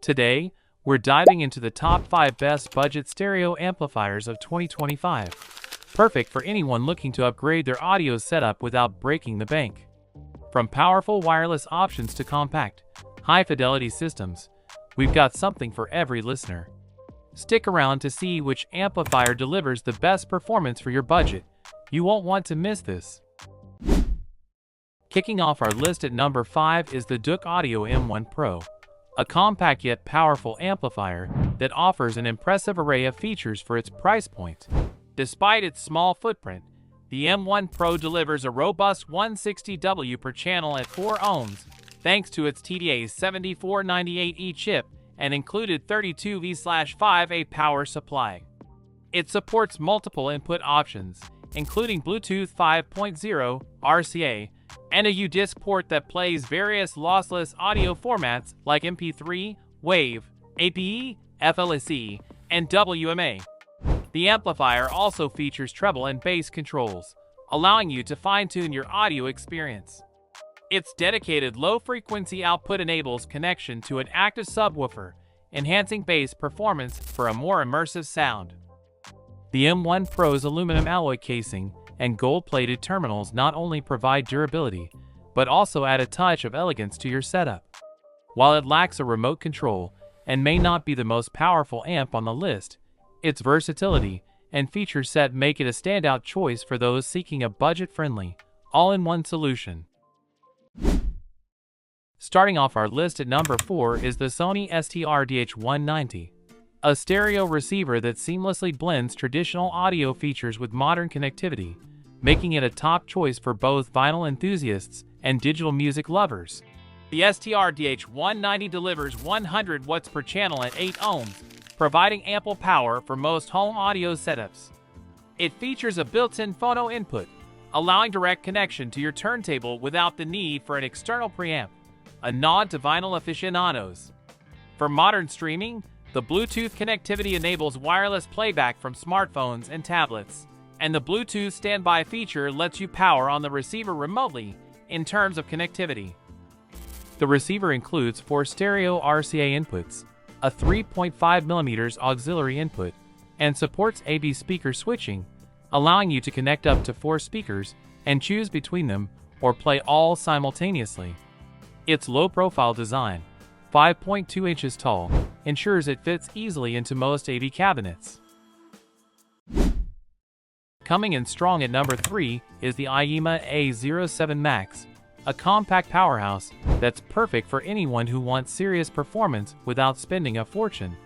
Today, we're diving into the top 5 best budget stereo amplifiers of 2025. Perfect for anyone looking to upgrade their audio setup without breaking the bank. From powerful wireless options to compact, high-fidelity systems, we've got something for every listener. Stick around to see which amplifier delivers the best performance for your budget. You won't want to miss this. Kicking off our list at number 5 is the Douk Audio M1 PRO, a compact yet powerful amplifier that offers an impressive array of features for its price point. Despite its small footprint, the M1 PRO delivers a robust 160W per channel at 4 ohms, thanks to its TDA7498E chip and included 32V/5A power supply. It supports multiple input options, including Bluetooth 5.0, RCA, and a U-Disc port that plays various lossless audio formats like MP3, WAV, APE, FLAC, and WMA. The amplifier also features treble and bass controls, allowing you to fine-tune your audio experience. Its dedicated low-frequency output enables connection to an active subwoofer, enhancing bass performance for a more immersive sound. The M1 PRO's aluminum alloy casing and gold-plated terminals not only provide durability, but also add a touch of elegance to your setup. While it lacks a remote control and may not be the most powerful amp on the list, its versatility and feature set make it a standout choice for those seeking a budget-friendly, all-in-one solution. Starting off our list at number 4 is the Sony STRDH190, a stereo receiver that seamlessly blends traditional audio features with modern connectivity, making it a top choice for both vinyl enthusiasts and digital music lovers. The STRDH190 delivers 100 watts per channel at 8 ohms, providing ample power for most home audio setups. It features a built-in phono input, allowing direct connection to your turntable without the need for an external preamp, a nod to vinyl aficionados. For modern streaming, the Bluetooth connectivity enables wireless playback from smartphones and tablets, and the Bluetooth standby feature lets you power on the receiver remotely in terms of connectivity. The receiver includes 4 stereo RCA inputs, a 3.5mm auxiliary input, and supports AB speaker switching, allowing you to connect up to 4 speakers and choose between them or play all simultaneously. Its low-profile design, 5.2 inches tall, ensures it fits easily into most AV cabinets. Coming in strong at number 3 is the AIYIMA A07 Max, a compact powerhouse that's perfect for anyone who wants serious performance without spending a fortune.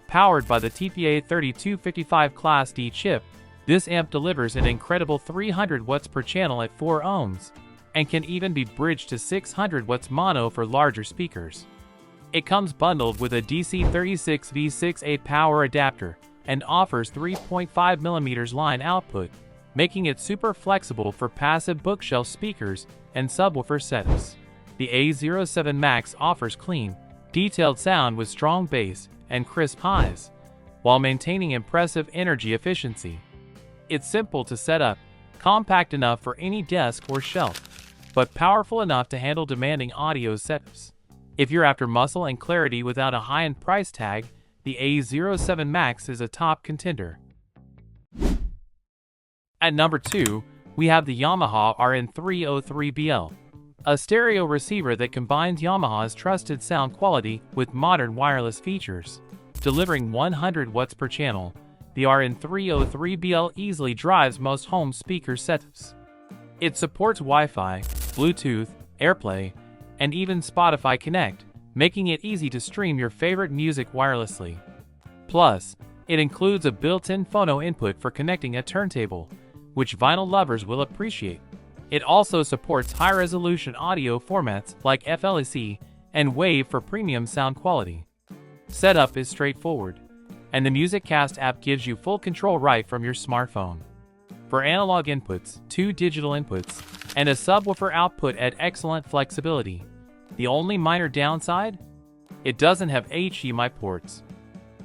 Powered by the TPA3255 Class D chip, this amp delivers an incredible 300 watts per channel at 4 ohms, and can even be bridged to 600 watts mono for larger speakers. It comes bundled with a DC36V6A power adapter and offers 3.5mm line output, making it super flexible for passive bookshelf speakers and subwoofer setups. The A07 Max offers clean, detailed sound with strong bass and crisp highs, while maintaining impressive energy efficiency. It's simple to set up, compact enough for any desk or shelf, but powerful enough to handle demanding audio setups. If you're after muscle and clarity without a high-end price tag, the A07 Max is a top contender. At number 2, we have the YAMAHA RN303BL, a stereo receiver that combines YAMAHA's trusted sound quality with modern wireless features. Delivering 100 watts per channel, the RN303BL easily drives most home speaker setups. It supports Wi-Fi, Bluetooth, AirPlay, and even Spotify Connect, making it easy to stream your favorite music wirelessly. Plus, it includes a built-in phono input for connecting a turntable, which vinyl lovers will appreciate. It also supports high-resolution audio formats like FLAC and WAV for premium sound quality. Setup is straightforward, and the MusicCast app gives you full control right from your smartphone. For analog inputs, 2 digital inputs, and a subwoofer output at excellent flexibility. The only minor downside? It doesn't have HDMI ports.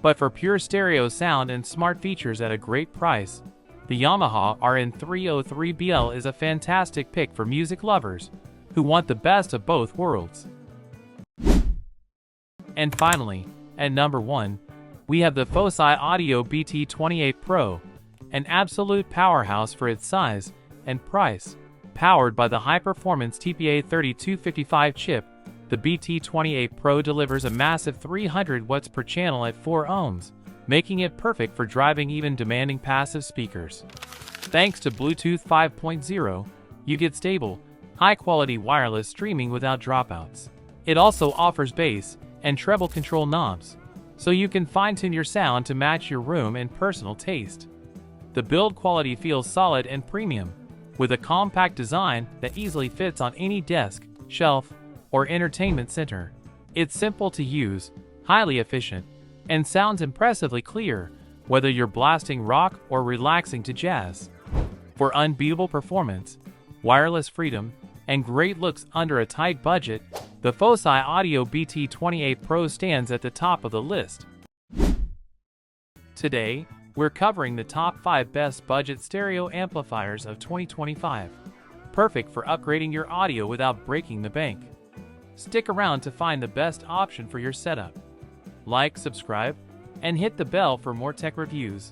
But for pure stereo sound and smart features at a great price, the YAMAHA RN303BL is a fantastic pick for music lovers who want the best of both worlds. And finally, At number 1, we have the Fosi Audio BT28 Pro, an absolute powerhouse for its size and price. Powered by the high-performance TPA3255 chip, the BT28 Pro delivers a massive 300 watts per channel at 4 ohms, making it perfect for driving even demanding passive speakers. Thanks to Bluetooth 5.0, you get stable, high-quality wireless streaming without dropouts. It also offers bass and treble control knobs, so you can fine-tune your sound to match your room and personal taste. The build quality feels solid and premium, with a compact design that easily fits on any desk, shelf, or entertainment center. It's simple to use, highly efficient, and sounds impressively clear, whether you're blasting rock or relaxing to jazz. For unbeatable performance, wireless freedom, and great looks under a tight budget, the Fosi Audio BT28 Pro stands at the top of the list. Today, we're covering the top 5 best budget stereo amplifiers of 2025. Perfect for upgrading your audio without breaking the bank. Stick around to find the best option for your setup. Like, subscribe, and hit the bell for more tech reviews.